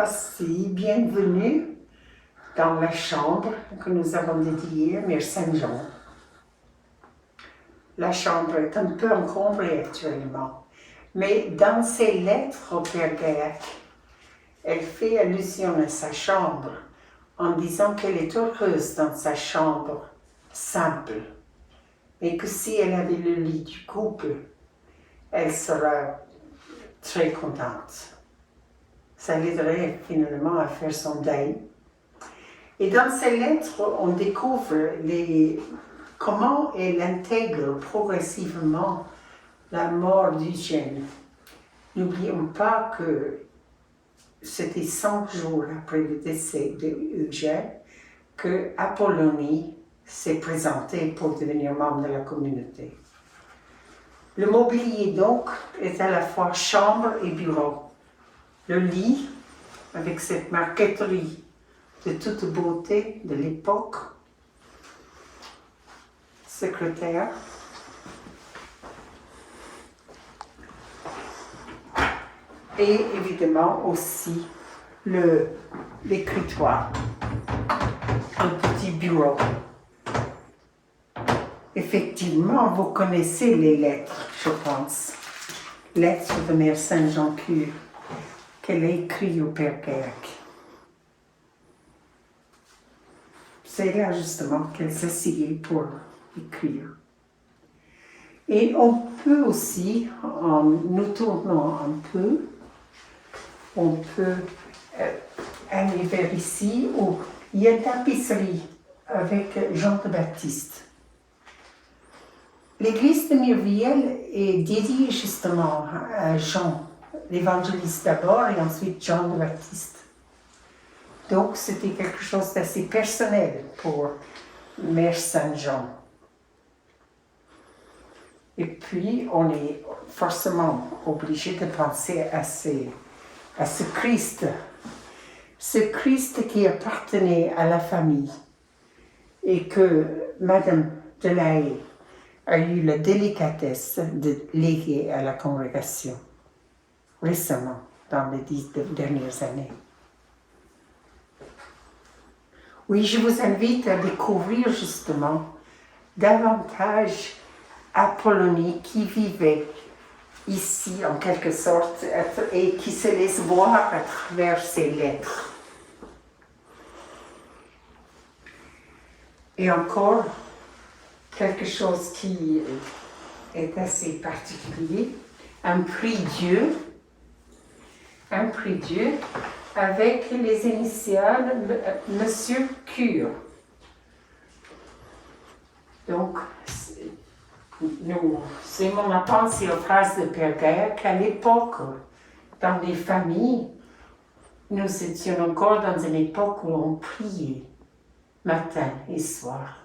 aussi, bienvenue dans la chambre que nous avons dédiée à Mère Saint-Jean. La chambre est un peu encombrée actuellement, mais dans ses lettres au Père Gaillac, elle fait allusion à sa chambre en disant qu'elle est heureuse dans sa chambre simple, et que si elle avait le lit du couple, elle sera très contente. Ça l'aiderait finalement à faire son deuil. Et dans ces lettres, on découvre comment elle intègre progressivement la mort d'Eugène. N'oublions pas que c'était 100 jours après le décès d'Eugène que Apollonie s'est présentée pour devenir membre de la communauté. Le mobilier donc est à la fois chambre et bureau. Le lit, avec cette marqueterie de toute beauté de l'époque, secrétaire, et évidemment aussi l'écritoire, un petit bureau. Effectivement, vous connaissez les lettres, je pense. Lettres de Mère Saint-Jean-Cure qu'elle a écrites au Père Gaillac. C'est là justement qu'elle s'asseyait pour écrire. Et on peut aussi, en nous tournant un peu, on peut aller vers ici où il y a une tapisserie avec Jean de Baptiste. L'église de Mirviel est dédiée justement à Jean, l'évangéliste d'abord et ensuite Jean de Baptiste. Donc c'était quelque chose d'assez personnel pour Mère Saint-Jean. Et puis on est forcément obligé de penser à ce Christ qui appartenait à la famille et que Madame de La Haye a eu la délicatesse de léguer à la congrégation récemment, dans les 10 dernières années. Oui, je vous invite à découvrir justement davantage Apollonie qui vivait ici en quelque sorte et qui se laisse voir à travers ses lettres. Et encore, quelque chose qui est assez particulier, un prie-Dieu avec les initiales Monsieur Cure. Donc, nous aimons à penser aux phrases de Père Gaillac qu'à l'époque, dans les familles, nous étions encore dans une époque où on priait matin et soir.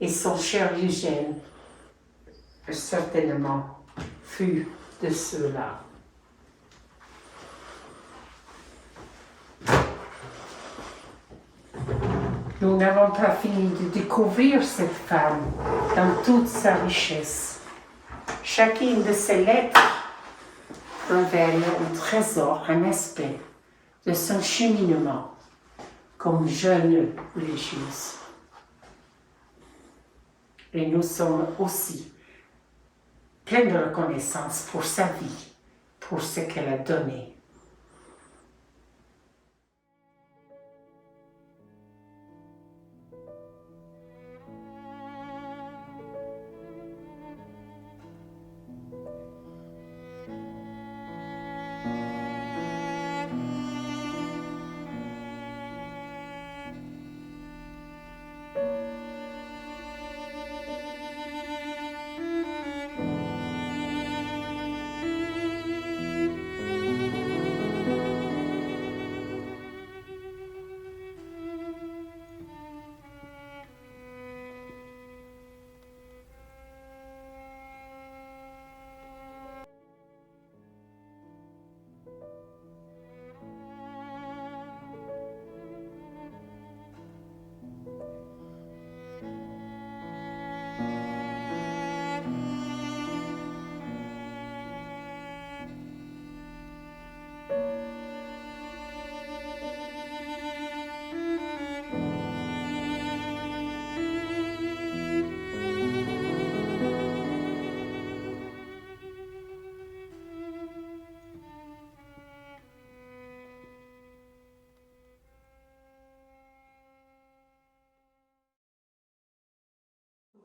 Et son cher Eugène, certainement, fut de ceux-là. Nous n'avons pas fini de découvrir cette femme dans toute sa richesse. Chacune de ses lettres révèle un trésor, un aspect de son cheminement comme jeune religieuse. Et nous sommes aussi pleins de reconnaissance pour sa vie, pour ce qu'elle a donné.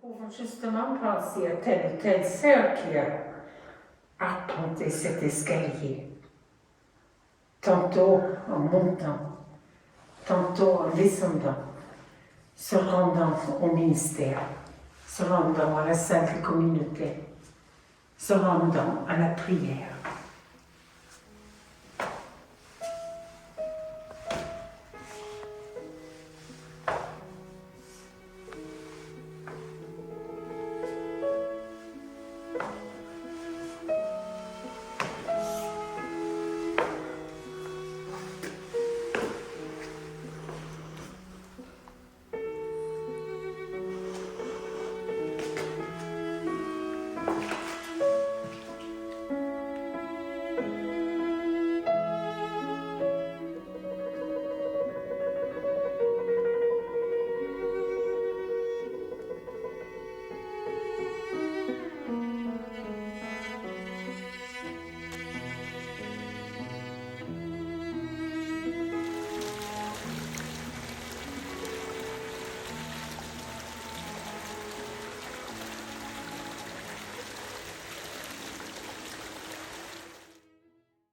pouvons justement penser à telle ou telle sœur qui a arpenté cet escalier. Tantôt en montant, tantôt en descendant, se rendant au ministère, se rendant à la salle de communauté, se rendant à la prière.